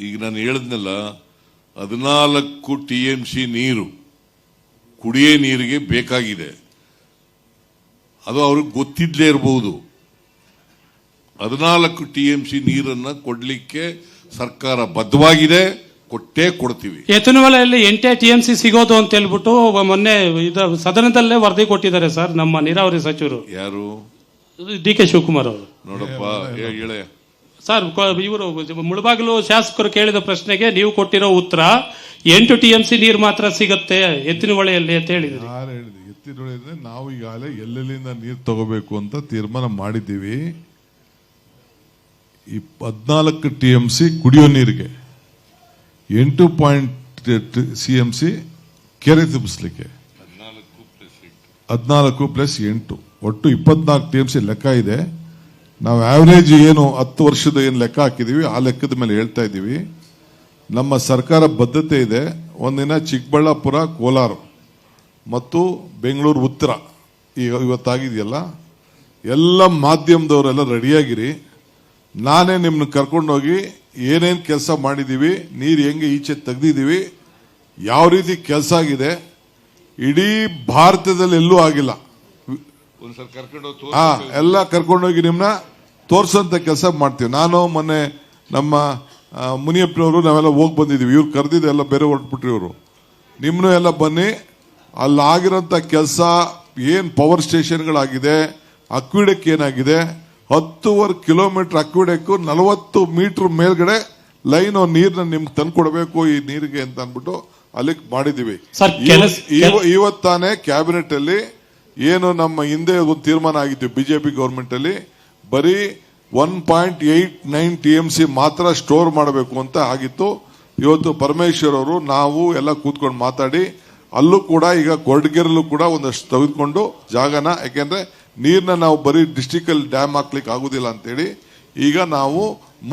ಈಗ ನಾನು ಹೇಳಿದ್ನಲ್ಲ 14 TMC ನೀರು ಕುಡಿಯೇ ನೀರಿಗೆ ಬೇಕಾಗಿದೆ. ಅದು ಅವ್ರಿಗೆ ಗೊತ್ತಿದ್ಲೇ ಇರಬಹುದು. 14 TMC ನೀರನ್ನ ಕೊಡ್ಲಿಕ್ಕೆ ಸರ್ಕಾರ ಬದ್ಧವಾಗಿದೆ, ಕೊಟ್ಟೇ ಕೊಡ್ತೀವಿ. ಎತ್ತನಹೊಳೆಯಲ್ಲಿ 8 TMC ಸಿಗೋದು ಅಂತ ಹೇಳ್ಬಿಟ್ಟು ಮೊನ್ನೆ ಸದನದಲ್ಲೇ ವರದಿ ಕೊಟ್ಟಿದ್ದಾರೆ ಸರ್ ನಮ್ಮ ನೀರಾವರಿ ಸಚಿವರು. ಯಾರು? DK ಶಿವಕುಮಾರ್ ಅವರು. ನೋಡಪ್ಪ ಹೇಳ ಸರ್, ಇವರು ಮುಳಬಾಗಿಲು ಶಾಸಕರು ಕೇಳಿದ ಪ್ರಶ್ನೆಗೆ ನೀವು ಕೊಟ್ಟಿರೋ ಉತ್ತರ 8 TMC ನೀರು ಮಾತ್ರ ಸಿಗುತ್ತೆ ಎತ್ತಿನಹೊಳೆಯಲ್ಲಿ ಅಂತ ಹೇಳಿದ್ರಿ. ಯಾರು ಹೇಳಿದ್ರಿ? ಎತ್ತಿನಹೊಳೆ ನಾವು ಈಗಾಗಲೇ ಎಲ್ಲೆಲ್ಲಿಂದ ನೀರು ತಗೋಬೇಕು ಅಂತ ತೀರ್ಮಾನ ಮಾಡಿದ್ದೀವಿ. ಈ 14 TMC ಕುಡಿಯೋ ನೀರಿಗೆ, 8 CMC ಕೆರೆ ತುಂಬಿಸ್ಲಿಕ್ಕೆ, 14+8 ಒಟ್ಟು 24 TMC ಲೆಕ್ಕ ಇದೆ. ನಾವು ಆವರೇಜ್ ಏನು 10 ವರ್ಷದ ಏನು ಲೆಕ್ಕ ಹಾಕಿದೀವಿ ಆ ಲೆಕ್ಕದ ಮೇಲೆ ಹೇಳ್ತಾ ಇದ್ದೀವಿ. ನಮ್ಮ ಸರ್ಕಾರ ಬದ್ಧತೆ ಇದೆ. ಒಂದಿನ ಚಿಕ್ಕಬಳ್ಳಾಪುರ, ಕೋಲಾರ ಮತ್ತು ಬೆಂಗಳೂರು ಉತ್ತರ ಇವತ್ತಾಗಿದೆಯಲ್ಲ, ಎಲ್ಲ ಮಾಧ್ಯಮದವರೆಲ್ಲ ರೆಡಿಯಾಗಿರಿ. ನಾನೇ ನಿಮ್ಮನ್ನ ಕರ್ಕೊಂಡೋಗಿ ಏನೇನು ಕೆಲಸ ಮಾಡಿದ್ದೀವಿ, ನೀರು ಹೆಂಗೆ ಈಚೆ ತೆಗ್ದಿದ್ದೀವಿ, ಯಾವ ರೀತಿ ಕೆಲಸ ಆಗಿದೆ, ಇಡೀ ಭಾರತದಲ್ಲಿ ಎಲ್ಲೂ ಆಗಿಲ್ಲ. ಎಲ್ಲ ಕರ್ಕೊಂಡೋಗಿ ನಿಮ್ಮನ್ನ ತೋರ್ಸಂತ ಕೆಲಸ ಮಾಡ್ತೀವಿ. ನಾನು ಮೊನ್ನೆ ನಮ್ಮ ಮುನಿಯಪ್ಪನವರು ನಾವೆಲ್ಲ ಹೋಗಿ ಬಂದಿದ್ದೀವಿ. ಇವ್ರು ಕರೆದಿದ್ದು ಎಲ್ಲ ಬೇರೆ ಹೊರಟ್ಬಿಟ್ರಿ. ಇವರು ನಿಮ್ಮನ್ನು ಎಲ್ಲ ಬನ್ನಿ, ಅಲ್ಲಾಗಿರೋಂಥ ಕೆಲಸ ಏನು ಪವರ್ ಸ್ಟೇಷನ್ಗಳಾಗಿದೆ, ಅಕ್ವಿಡೆಕ್ ಏನಾಗಿದೆ, 10.25 ಕಿಲೋಮೀಟರ್ ಅಕ್ವಿಡೆಕ್, 40 ಮೀಟರ್ ಮೇಲ್ಗಡೆ ಲೈನ್ ನೀರನ್ನ ನಿಮ್ಗೆ ತಂದ್ಕೊಡ್ಬೇಕು ಈ ನೀರಿಗೆ ಅಂತ ಅಂದ್ಬಿಟ್ಟು ಅಲ್ಲಿಗೆ ಮಾಡಿದ್ದೀವಿ. ಇವತ್ತಾನೆ ಕ್ಯಾಬಿನೆಟ್ ಅಲ್ಲಿ ಏನು ನಮ್ಮ ಹಿಂದೆ ಒಂದು ತೀರ್ಮಾನ ಆಗಿತ್ತು ಬಿಜೆಪಿ ಗವರ್ಮೆಂಟ್ ಅಲ್ಲಿ, ಬರೀ 1.89 TMC ಮಾತ್ರ ಸ್ಟೋರ್ ಮಾಡಬೇಕು ಅಂತ ಆಗಿತ್ತು. ಇವತ್ತು ಪರಮೇಶ್ವರ್ ಅವರು ನಾವು ಎಲ್ಲ ಕೂತ್ಕೊಂಡು ಮಾತಾಡಿ ಅಲ್ಲೂ ಕೂಡ ಈಗ ಕೊರಟಗೆರೆಲ್ಲೂ ಕೂಡ ಒಂದಷ್ಟು ತೆಗೆದುಕೊಂಡು ಜಾಗನ, ಯಾಕೆಂದ್ರೆ ನೀರನ್ನ ನಾವು ಬರೀ ಡಿಸ್ಟ್ರಿಕ್ಟ್ ಅಲ್ಲಿ ಡ್ಯಾಮ್ ಹಾಕ್ಲಿಕ್ಕೆ ಆಗುದಿಲ್ಲ ಅಂತೇಳಿ ಈಗ ನಾವು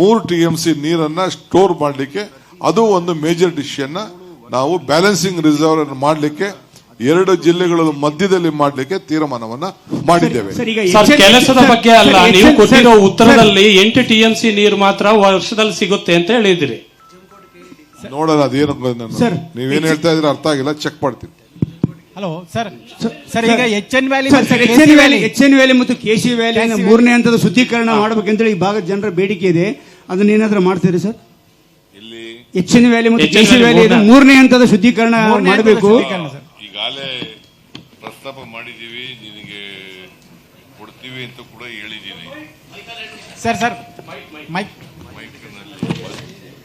3 TMC ನೀರನ್ನ ಸ್ಟೋರ್ ಮಾಡಲಿಕ್ಕೆ, ಅದು ಒಂದು ಮೇಜರ್ ಡಿಸಿಷನ್ ನಾವು ಬ್ಯಾಲೆನ್ಸಿಂಗ್ ರಿಸರ್ವ್ ಮಾಡಲಿಕ್ಕೆ 2 ಜಿಲ್ಲೆಗಳ ಮಧ್ಯದಲ್ಲಿ ಮಾಡಲಿಕ್ಕೆ ತೀರ್ಮಾನವನ್ನ ಮಾಡಿದ್ದೇವೆ. ಕೆಲಸದ ಬಗ್ಗೆ ಅಲ್ಲ, ನೀವು ಕೊಟ್ಟಿರೋ ಉತ್ತರದಲ್ಲಿ 8 TMC ನೀರು ಮಾತ್ರ ವರ್ಷದಲ್ಲಿ ಸಿಗುತ್ತೆ ಅಂತ ಹೇಳಿದ್ರಿ. ನೋಡೋಣ ಅದೇನು ನೀವೇನು ಹೇಳ್ತಾ ಇದ್ರೆ ಅರ್ಥ ಆಗಿಲ್ಲ, ಚೆಕ್ ಮಾಡ್ತೀನಿ. ಹಲೋ ಸರ್, ಸರ್ ಈಗ HN ವ್ಯಾಲಿ ಮತ್ತು KC ವ್ಯಾಲಿ 3ನೇ ಹಂತದ ಶುದ್ಧೀಕರಣ ಮಾಡಬೇಕಂತೇಳಿ ಈ ಭಾಗದ ಜನರ ಬೇಡಿಕೆ ಇದೆ. ಅದನ್ನ ಏನಾದ್ರೂ ಮಾಡ್ತೀರಿ ಸರ್? HN ವ್ಯಾಲಿ ಮತ್ತು KC ವ್ಯಾಲಿ 3ನೇ ಹಂತದ ಶುದ್ಧೀಕರಣ ಮಾಡಬೇಕು. ಈಗಾಗಲೇ ಪ್ರಸ್ತಾಪ ಮಾಡಿದ್ದೀವಿ, ನಿನಗೆ ಕೊಡ್ತೀವಿ ಅಂತ ಕೂಡ ಹೇಳಿದ್ದೀನಿ. ಸರ್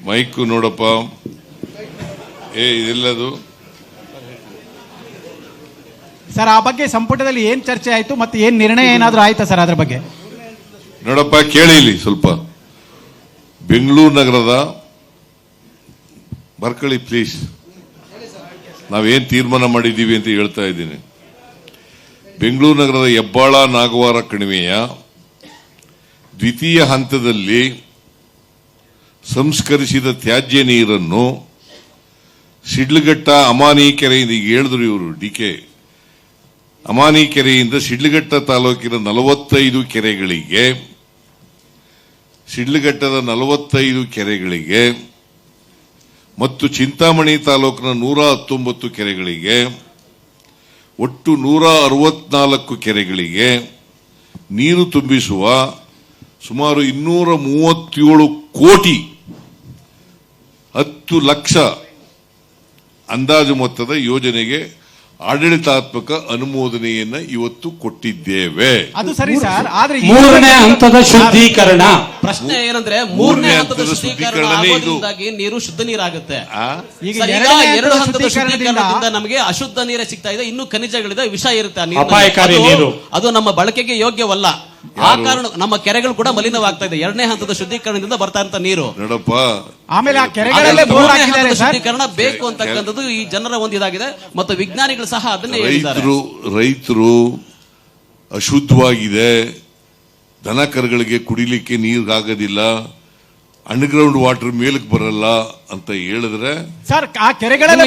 ಮೈಕ್ ನೋಡಪ್ಪ, ಇದೆಲ್ಲದು ಸರ್, ಆ ಬಗ್ಗೆ ಸಂಪುಟದಲ್ಲಿ ಏನ್ ಚರ್ಚೆ ಆಯ್ತು ಮತ್ತೆ ಏನ್ ನಿರ್ಣಯ ಏನಾದ್ರೂ ಆಯ್ತಾ ಸರ್ ಅದ್ರ ಬಗ್ಗೆ? ನೋಡಪ್ಪ ಕೇಳಿ ಇಲ್ಲಿ ಸ್ವಲ್ಪ. ಬೆಂಗಳೂರು ನಗರದ ಬರ್ಕಳಿ ಪ್ಲೀಸ್, ನಾವೇನ್ ತೀರ್ಮಾನ ಮಾಡಿದ್ದೀವಿ ಅಂತ ಹೇಳ್ತಾ ಇದ್ದೀನಿ. ಬೆಂಗಳೂರು ನಗರದ ಹೆಬ್ಬಾಳ ನಾಗವಾರ ಕಣಿವೆಯ ದ್ವಿತೀಯ ಹಂತದಲ್ಲಿ ಸಂಸ್ಕರಿಸಿದ ತ್ಯಾಜ್ಯ ನೀರನ್ನು ಶಿಡ್ಲಘಟ್ಟ ಅಮಾನಿ ಕೆರೆಯಿಂದ, ಈಗ ಹೇಳಿದ್ರು ಇವರು DK, ಅಮಾನಿ ಕೆರೆಯಿಂದ ಶಿಡ್ಲಘಟ್ಟ ತಾಲೂಕಿನ 45 ಕೆರೆಗಳಿಗೆ, ಶಿಡ್ಲಘಟ್ಟದ 45 ಕೆರೆಗಳಿಗೆ ಮತ್ತು ಚಿಂತಾಮಣಿ ತಾಲೂಕಿನ 119 ಕೆರೆಗಳಿಗೆ, ಒಟ್ಟು 164 ಕೆರೆಗಳಿಗೆ ನೀರು ತುಂಬಿಸುವ ಸುಮಾರು 237 ಕೋಟಿ 10 ಲಕ್ಷ ಅಂದಾಜು ಮೊತ್ತದ ಯೋಜನೆಗೆ ಆಡಳಿತಾತ್ಮಕ ಅನುಮೋದನೆಯನ್ನ ಇವತ್ತು ಕೊಟ್ಟಿದ್ದೇವೆ. ಅದು ಸರಿ ಸರ್, ಆದ್ರೆ 3ನೇ ಹಂತದ ಶುದ್ಧೀಕರಣ ಪ್ರಶ್ನೆ ಏನಂದ್ರೆ 3ನೇ ಹಂತದ ಶುದ್ಧೀಕರಣ ಆಗೋದ್ರಿಂದಾಗಿ ನೀರು ಶುದ್ಧ ನೀರಾಗುತ್ತೆ. ಈಗ 2 ಹಂತದ ಶುದ್ಧೀಕರಣದಿಂದ ನಮಗೆ ಅಶುದ್ಧ ನೀರೇ ಸಿಗ್ತಾ ಇದೆ, ಇನ್ನು ಖನಿಜಗಳಿದೆ, ವಿಷ ಇರುತ್ತೆ, ಅಪಾಯಕಾರಿ ನೀರು, ಅದು ನಮ್ಮ ಬಳಕೆಗೆ ಯೋಗ್ಯವಲ್ಲ. ಆ ಕಾರಣ ನಮ್ಮ ಕೆರೆಗಳು ಕೂಡ ಮಲಿನವಾಗ್ತಾ ಇದೆ 2ನೇ ಹಂತದ ಶುದ್ಧೀಕರಣದಿಂದ ಬರ್ತಾ ಇರೋ ನೀರು. ನೋಡಪ್ಪ, ಆಮೇಲೆ ಆ ಕೆರೆಗಳಲ್ಲೇ ಶುದ್ಧೀಕರಣ ಬೇಕು ಅಂತಕ್ಕಂಥದ್ದು ಈ ಜನರ ಒಂದು ಇದಾಗಿದೆ ಮತ್ತು ವಿಜ್ಞಾನಿಗಳು ಸಹ ಅದನ್ನೇ ಹೇಳಿದ್ದಾರೆ. ರೈತರು ಅಶುದ್ಧವಾಗಿದೆ, ದನ ಕರುಗಳಿಗೆ ಕುಡಿಲಿಕ್ಕೆ ನೀರಾಗೋದಿಲ್ಲ, ಅಂಡರ್ಗ್ರೌಂಡ್ ವಾಟರ್ ಮೇಲಕ್ಕೆ ಬರಲ್ಲ ಅಂತ ಹೇಳಿದ್ರೆ ಸರ್ ಆ ಕೆರೆಗಳೆಲ್ಲ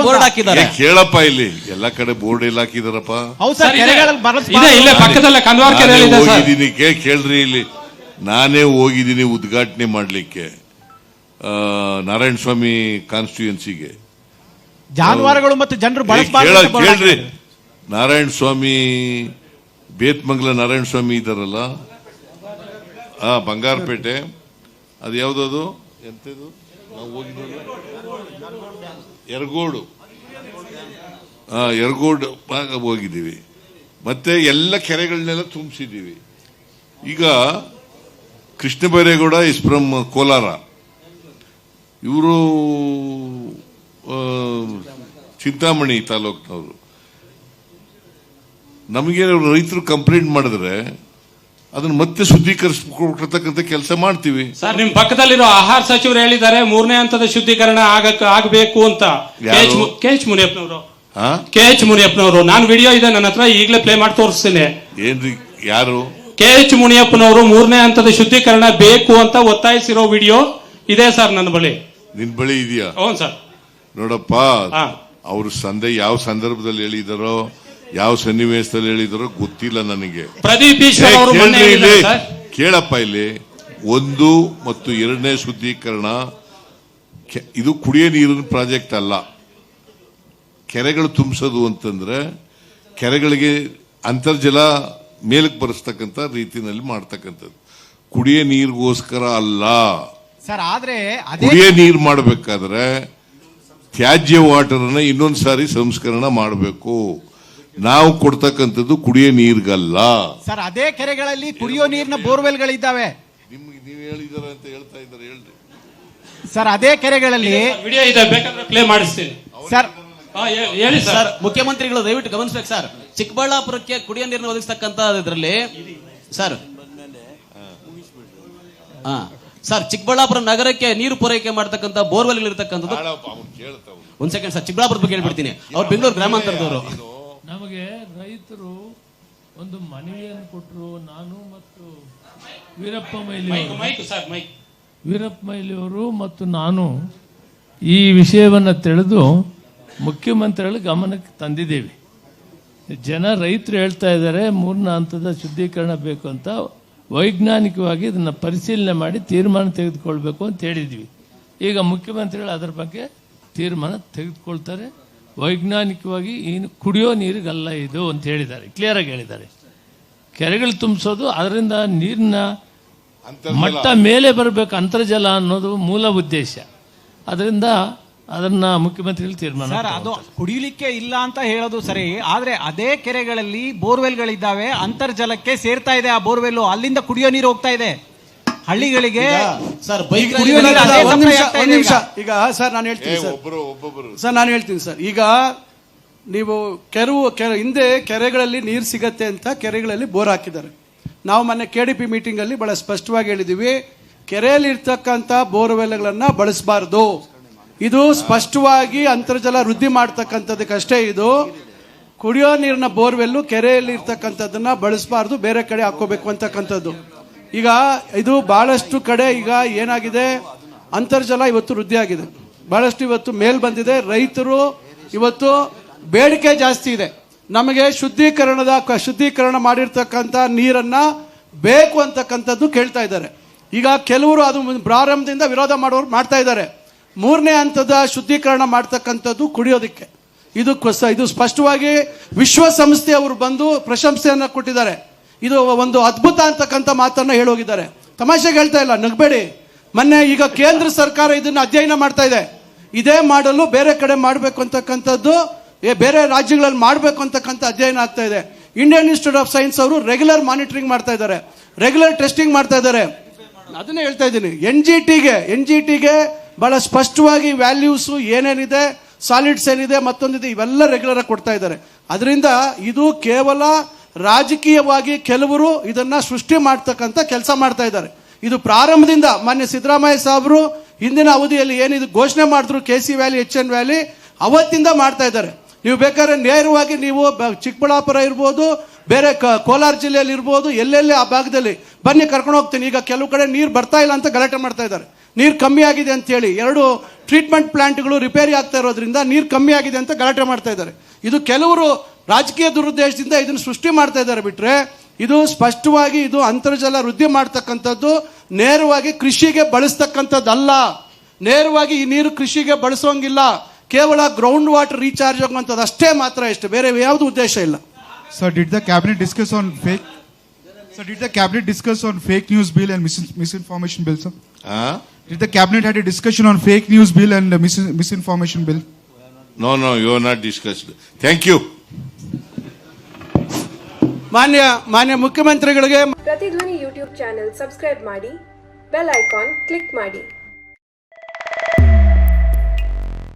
ಬೋರ್ಡ್ ಹಾಕಿದ್ದಾರೆ. ಕೇಳಪ್ಪ, ಇಲ್ಲಿ ಎಲ್ಲ ಕಡೆ ಬೋರ್ಡ್ ಎಲ್ಲ ಹಾಕಿದಾರಪ್ಪ. ಪಕ್ಕದಲ್ಲೇ ಹೋಗಿದ್ದೀನಿ, ಕೇಳ್ರಿ ಇಲ್ಲಿ ನಾನೇ ಹೋಗಿದ್ದೀನಿ ಉದ್ಘಾಟನೆ ಮಾಡಲಿಕ್ಕೆ ನಾರಾಯಣ ಸ್ವಾಮಿ ಕಾನ್ಸ್ಟಿಟ್ಯೂಯೆನ್ಸಿಗೆ. ಜಾನುವಾರುಗಳು ಮತ್ತು ಜನರು ಕೇಳ್ರಿ, ನಾರಾಯಣ ಸ್ವಾಮಿ ಬೇತ್ಮಂಗಲ ನಾರಾಯಣ ಸ್ವಾಮಿ ಇದ್ದಾರಲ್ಲ, ಬಂಗಾರಪೇಟೆ, ಅದು ಯಾವ್ದದು ಎಂತದು ನಾವು ಹೋಗಿದ್ವಲ್ಲ, ಯರಗೋಡು ಹೋಗಿದ್ದೀವಿ. ಮತ್ತೆ ಎಲ್ಲ ಕೆರೆಗಳನ್ನೆಲ್ಲ ತುಂಬಿಸಿದ್ದೀವಿ. ಈಗ ಕೃಷ್ಣ ಬೈರೇಗೌಡ ಇಸ್ ಫ್ರಮ್ ಕೋಲಾರ, ಇವರು ಚಿಂತಾಮಣಿ ತಾಲೂಕಿನವರು. ನಮಗೆ ರೈತರು ಕಂಪ್ಲೇಂಟ್ ಮಾಡಿದ್ರೆ ಅದನ್ನ ಮತ್ತೆ ಶುದ್ಧೀಕರಿಸಿಕೊಡ್ತಕ್ಕಂಥ ಕೆಲಸ ಮಾಡ್ತೀವಿ. ಸರ್, ನಿಮ್ ಪಕ್ಕದಲ್ಲಿರೋ ಆಹಾರ ಸಚಿವರು ಹೇಳಿದ್ದಾರೆ 3ನೇ ಹಂತದ ಶುದ್ಧೀಕರಣ ಆಗಬೇಕು ಅಂತ. KH ಮುನಿಯಪ್ಪನವರು ನಾನು ವಿಡಿಯೋ ಇದೆ ನನ್ನ ಹತ್ರ, ಈಗಲೇ ಪ್ಲೇ ಮಾಡಿ ತೋರಿಸ್ತೇನೆ. ಏನ್ರಿ ಯಾರು? KH ಮುನಿಯಪ್ಪನವರು 3ನೇ ಹಂತದ ಶುದ್ಧೀಕರಣ ಬೇಕು ಅಂತ ಒತ್ತಾಯಿಸಿರೋ ವಿಡಿಯೋ ಇದೆ ಸರ್ ನನ್ನ ಬಳಿ. ನಿನ್ ಬಳಿ ಇದೆಯಾ? ಹೌದು ಸರ್. ನೋಡಪ್ಪ, ಅವರು ಯಾವ ಸಂದರ್ಭದಲ್ಲಿ ಹೇಳಿದಾರೋ, ಯಾವ ಸನ್ನಿವೇಶದಲ್ಲಿ ಹೇಳಿದಾರೋ ಗೊತ್ತಿಲ್ಲ ನನಗೆ. ಪ್ರದೀಪ್ ಈಶ್ವರ್ ಅವರು ಮೊನ್ನೆ ಹೇಳಿದ್ದಾರೆ ಸರ್. ಕೇಳಪ್ಪ, ಇಲ್ಲಿ 1 ಮತ್ತು 2ನೇ ಶುದ್ಧೀಕರಣ ಇದು ಕುಡಿಯೋ ನೀರಿನ ಪ್ರಾಜೆಕ್ಟ್ ಅಲ್ಲ. ಕೆರೆಗಳು ತುಂಬಿಸೋದು ಅಂತಂದ್ರೆ ಕೆರೆಗಳಿಗೆ ಅಂತರ್ಜಲ ಮೇಲಕ್ಕೆ ಬರೆಸ್ತಕ್ಕಂಥ ರೀತಿಯಲ್ಲಿ ಮಾಡ್ತಕ್ಕಂಥದ್ದು, ಕುಡಿಯೋ ನೀರಿಗೋಸ್ಕರ ಅಲ್ಲ ಸರ್. ಆದ್ರೆ ಕುಡಿಯೋ ನೀರು ಮಾಡಬೇಕಾದ್ರೆ ತ್ಯಾಜ್ಯ ವಾಟರ್ ಅನ್ನ ಇನ್ನೊಂದ್ಸಾರಿ ಸಂಸ್ಕರಣ ಮಾಡಬೇಕು. ನಾವು ಕೊಡ್ತಕ್ಕಂಥದ್ದು ಕುಡಿಯೋ ನೀರಿಗಲ್ಲ ಸರ್. ಅದೇ ಕೆರೆಗಳಲ್ಲಿ ಕುಡಿಯೋ ನೀರಿನ ಬೋರ್ವೆಲ್ಗಳಿದ್ದಾವೆ. ನೀವು ಹೇಳಿದಾರೆ ಅಂತ ಹೇಳ್ತಾ ಇದ್ದಾರೆ, ಹೇಳ್ರಿ ಸರ್. ಅದೇ ಕೆರೆಗಳಲ್ಲಿ ವಿಡಿಯೋ ಇದೆ, ಬೇಕಾದ್ರೆ ಪ್ಲೇ ಮಾಡಿಸ್ತೀನಿ ಸರ್. ಹೇಳಿ ಸರ್. ಮುಖ್ಯಮಂತ್ರಿಗಳು ದಯವಿಟ್ಟು ಗಮನಿಸಬೇಕು ಸರ್. ಚಿಕ್ಕಬಳ್ಳಾಪುರಕ್ಕೆ ಕುಡಿಯೋ ನೀರನ್ನು ಒದಗಿಸ್ತಕ್ಕಂತ ಇದರಲ್ಲಿ ಸರ್, ಸರ್, ಚಿಕ್ಕಬಳ್ಳಾಪುರ ನಗರಕ್ಕೆ ನೀರು ಪೂರೈಕೆ ಮಾಡತಕ್ಕಂತ ಬೋರ್ವೆಲ್ ಇರತಕ್ಕಂಥದ್ದು. ಒಂದ್ ಸೆಕೆಂಡ್ ಸರ್, ಚಿಕ್ಕಬಳ್ಳಾಪುರ ಬಗ್ಗೆ ಹೇಳ್ಬಿಡ್ತೀನಿ. ಅವ್ರು ಬೆಂಗಳೂರು ಗ್ರಾಮಾಂತರದವರು. ನಮಗೆ ರೈತರು ಒಂದು ಮನವಿಯನ್ನು ಕೊಟ್ಟರು. ನಾನು ಮತ್ತು ವೀರಪ್ಪ ಮೊಯ್ಲಿಯವರು ಮತ್ತು ನಾನು ಈ ವಿಷಯವನ್ನು ತಿಳಿದು ಮುಖ್ಯಮಂತ್ರಿಗಳ ಗಮನಕ್ಕೆ ತಂದಿದ್ದೇವೆ. ರೈತರು ಹೇಳ್ತಾ ಇದ್ದಾರೆ 3ನೇ ಹಂತದ ಶುದ್ಧೀಕರಣ ಬೇಕು ಅಂತ. ವೈಜ್ಞಾನಿಕವಾಗಿ ಇದನ್ನು ಪರಿಶೀಲನೆ ಮಾಡಿ ತೀರ್ಮಾನ ತೆಗೆದುಕೊಳ್ಬೇಕು ಅಂತ ಹೇಳಿದ್ವಿ. ಈಗ ಮುಖ್ಯಮಂತ್ರಿಗಳು ಅದರ ಬಗ್ಗೆ ತೀರ್ಮಾನ ತೆಗೆದುಕೊಳ್ತಾರೆ. ವೈಜ್ಞಾನಿಕವಾಗಿ ಏನು ಕುಡಿಯೋ ನೀರಿಗಲ್ಲ ಇದು ಅಂತ ಹೇಳಿದ್ದಾರೆ, ಕ್ಲಿಯರ್ ಆಗಿ ಹೇಳಿದ್ದಾರೆ. ಕೆರೆಗಳು ತುಂಬಿಸೋದು, ಅದರಿಂದ ನೀರಿನ ಮಟ್ಟ ಮೇಲೆ ಬರಬೇಕು, ಅಂತರ್ಜಲ ಅನ್ನೋದು ಮೂಲ ಉದ್ದೇಶ. ಅದರಿಂದ ಅದನ್ನ ಮುಖ್ಯಮಂತ್ರಿಗಳು ತೀರ್ಮಾನ. ಸರ್, ಅದು ಕುಡಿಲಿಕ್ಕೆ ಇಲ್ಲ ಅಂತ ಹೇಳೋದು ಸರಿ, ಆದ್ರೆ ಅದೇ ಕೆರೆಗಳಲ್ಲಿ ಬೋರ್ವೆಲ್ಗಳಿದ್ದಾವೆ, ಅಂತರ್ಜಲಕ್ಕೆ ಸೇರ್ತಾ ಇದೆ ಆ ಬೋರ್ವೆಲ್, ಅಲ್ಲಿಂದ ಕುಡಿಯೋ ನೀರು ಹೋಗ್ತಾ ಇದೆ ಹಳ್ಳಿಗಳಿಗೆ. ಸರ್, ನಿಮಿಷ. ಈಗ ಸರ್ ನಾನು ಹೇಳ್ತೀನಿ ಸರ್, ಈಗ ನೀವು ಹಿಂದೆ ಕೆರೆಗಳಲ್ಲಿ ನೀರು ಸಿಗತ್ತೆ ಅಂತ ಕೆರೆಗಳಲ್ಲಿ ಬೋರ್ ಹಾಕಿದ್ದಾರೆ. ನಾವು ಮೊನ್ನೆ KDP ಮೀಟಿಂಗ್ ಅಲ್ಲಿ ಬಹಳ ಸ್ಪಷ್ಟವಾಗಿ ಹೇಳಿದೀವಿ, ಕೆರೆಯಲ್ಲಿ ಇರ್ತಕ್ಕಂಥ ಬೋರ್ವೆಲ್ಗಳನ್ನ ಬಳಸಬಾರ್ದು. ಇದು ಸ್ಪಷ್ಟವಾಗಿ ಅಂತರ್ಜಲ ವೃದ್ಧಿ ಮಾಡ್ತಕ್ಕಂಥದಕ್ಕಷ್ಟೇ. ಇದು ಕುಡಿಯೋ ನೀರಿನ ಬೋರ್ವೆಲ್ಲು ಕೆರೆಯಲ್ಲಿ ಇರ್ತಕ್ಕಂಥದ್ದನ್ನ ಬಳಸಬಾರ್ದು, ಬೇರೆ ಕಡೆ ಹಾಕೋಬೇಕು ಅಂತಕ್ಕಂಥದ್ದು. ಈಗ ಇದು ಬಹಳಷ್ಟು ಕಡೆ ಈಗ ಏನಾಗಿದೆ, ಅಂತರ್ಜಲ ಇವತ್ತು ವೃದ್ಧಿ ಆಗಿದೆ, ಬಹಳಷ್ಟು ಇವತ್ತು ಮೇಲ್ ಬಂದಿದೆ. ರೈತರು ಇವತ್ತು ಬೇಡಿಕೆ ಜಾಸ್ತಿ ಇದೆ, ನಮಗೆ ಶುದ್ಧೀಕರಣ ಮಾಡಿರ್ತಕ್ಕಂಥ ನೀರನ್ನ ಬೇಕು ಅಂತಕ್ಕಂಥದ್ದು ಕೇಳ್ತಾ ಇದ್ದಾರೆ. ಈಗ ಕೆಲವರು ಅದು ಪ್ರಾರಂಭದಿಂದ ವಿರೋಧ ಮಾಡೋರು ಮಾಡ್ತಾ ಇದ್ದಾರೆ. 3ನೇ ಹಂತದ ಶುದ್ಧೀಕರಣ ಮಾಡ್ತಕ್ಕಂಥದ್ದು ಕುಡಿಯೋದಕ್ಕೆ. ಇದು ಸ್ಪಷ್ಟವಾಗಿ ವಿಶ್ವಸಂಸ್ಥೆ ಅವರು ಬಂದು ಪ್ರಶಂಸೆಯನ್ನ ಕೊಟ್ಟಿದ್ದಾರೆ. ಇದು ಒಂದು ಅದ್ಭುತ ಅಂತಕ್ಕಂಥ ಮಾತನ್ನ ಹೇಳೋಗಿದ್ದಾರೆ. ತಮಾಷೆಗೆ ಹೇಳ್ತಾ ಇಲ್ಲ, ನಗಬೇಡಿ. ಮೊನ್ನೆ ಈಗ ಕೇಂದ್ರ ಸರ್ಕಾರ ಇದನ್ನ ಅಧ್ಯಯನ ಮಾಡ್ತಾ ಇದೆ. ಇದೇ ಮಾಡಲು ಬೇರೆ ಕಡೆ ಮಾಡಬೇಕು ಅಂತಕ್ಕಂಥದ್ದು, ಬೇರೆ ರಾಜ್ಯಗಳಲ್ಲಿ ಮಾಡಬೇಕು ಅಂತಕ್ಕಂಥ ಅಧ್ಯಯನ ಆಗ್ತಾ ಇದೆ. ಇಂಡಿಯನ್ ಇನ್ಸ್ಟಿಟ್ಯೂಟ್ ಆಫ್ ಸೈನ್ಸ್ ಅವರು ರೆಗ್ಯುಲರ್ ಮಾನಿಟರಿಂಗ್ ಮಾಡ್ತಾ ಇದ್ದಾರೆ, ರೆಗ್ಯುಲರ್ ಟೆಸ್ಟಿಂಗ್ ಮಾಡ್ತಾ ಇದ್ದಾರೆ. ಅದನ್ನೇ ಹೇಳ್ತಾ ಇದ್ದೀನಿ. NGTಗೆ ಬಹಳ ಸ್ಪಷ್ಟವಾಗಿ ವ್ಯಾಲ್ಯೂಸ್ ಏನೇನಿದೆ, ಸಾಲಿಡ್ಸ್ ಏನಿದೆ, ಮತ್ತೊಂದಿದೆ, ಇವೆಲ್ಲ ರೆಗ್ಯುಲರ್ ಆಗಿ ಕೊಡ್ತಾ ಇದ್ದಾರೆ. ಅದರಿಂದ ಇದು ಕೇವಲ ರಾಜಕೀಯವಾಗಿ ಕೆಲವರು ಇದನ್ನ ಸೃಷ್ಟಿ ಮಾಡ್ತಕ್ಕಂಥ ಕೆಲಸ ಮಾಡ್ತಾ ಇದ್ದಾರೆ. ಇದು ಪ್ರಾರಂಭದಿಂದ ಮಾನ್ಯ ಸಿದ್ದರಾಮಯ್ಯ ಸಾಹೇಬರು ಹಿಂದಿನ ಅವಧಿಯಲ್ಲಿ ಏನಿದು ಘೋಷಣೆ ಮಾಡಿದ್ರು, KC ವ್ಯಾಲಿ, HN ವ್ಯಾಲಿ, ಅವತ್ತಿಂದ ಮಾಡ್ತಾ ಇದ್ದಾರೆ. ನೀವು ಬೇಕಾದ್ರೆ ನೇರವಾಗಿ ನೀವು ಚಿಕ್ಕಬಳ್ಳಾಪುರ ಇರ್ಬೋದು, ಬೇರೆ ಕೋಲಾರ ಜಿಲ್ಲೆಯಲ್ಲಿ ಇರ್ಬೋದು, ಎಲ್ಲೆಲ್ಲಿ ಆ ಭಾಗದಲ್ಲಿ ಬನ್ನಿ ಕರ್ಕೊಂಡು ಹೋಗ್ತೀನಿ. ಈಗ ಕೆಲವು ಕಡೆ ನೀರು ಬರ್ತಾ ಇಲ್ಲ ಅಂತ ಗಲಾಟೆ ಮಾಡ್ತಾ ಇದ್ದಾರೆ, ನೀರು ಕಮ್ಮಿ ಆಗಿದೆ ಅಂತ ಹೇಳಿ. 2 ಟ್ರೀಟ್ಮೆಂಟ್ ಪ್ಲಾಂಟ್ಗಳು ರಿಪೇರಿ ಆಗ್ತಾ ಇರೋದ್ರಿಂದ ನೀರು ಕಮ್ಮಿ ಆಗಿದೆ ಅಂತ ಗಲಾಟೆ ಮಾಡ್ತಾ ಇದ್ದಾರೆ. ಇದು ಕೆಲವರು ರಾಜಕೀಯ ದುರುದ್ದೇಶದಿಂದ ಇದನ್ನು ಸೃಷ್ಟಿ ಮಾಡ್ತಾ ಇದ್ದಾರೆ. ಬಿಟ್ರೆ ಇದು ಸ್ಪಷ್ಟವಾಗಿ ಇದು ಅಂತರ್ಜಲ ವೃದ್ಧಿ ಮಾಡ್ತಕ್ಕಂಥದ್ದು, ನೇರವಾಗಿ ಕೃಷಿಗೆ ಬಳಸ್ತಕ್ಕಂಥದ್ದಲ್ಲ. ನೇರವಾಗಿ ಈ ನೀರು ಕೃಷಿಗೆ ಬಳಸೋಂಗಿಲ್ಲ. ಕೇವಲ ಗ್ರೌಂಡ್ ವಾಟರ್ ರೀಚಾರ್ಜ್ ಆಗುವಂಥದ್ದು ಅಷ್ಟೇ ಮಾತ್ರ, ಇಷ್ಟು, ಬೇರೆ ಯಾವುದು ಉದ್ದೇಶ ಇಲ್ಲ. Sir, did the cabinet discuss on fake? Sir, did the cabinet discuss on fake news bill and misinformation bill, sir? Did the cabinet had a discussion on fake news bill and misinformation bill? No, you are not discussed. Thank you. ಮಾನ್ಯ ಮುಖ್ಯಮಂತ್ರಿಗಳಿಗೆ ಪ್ರತಿಧ್ವನಿ YouTube channel subscribe ಮಾಡಿ, bell icon click ಮಾಡಿ.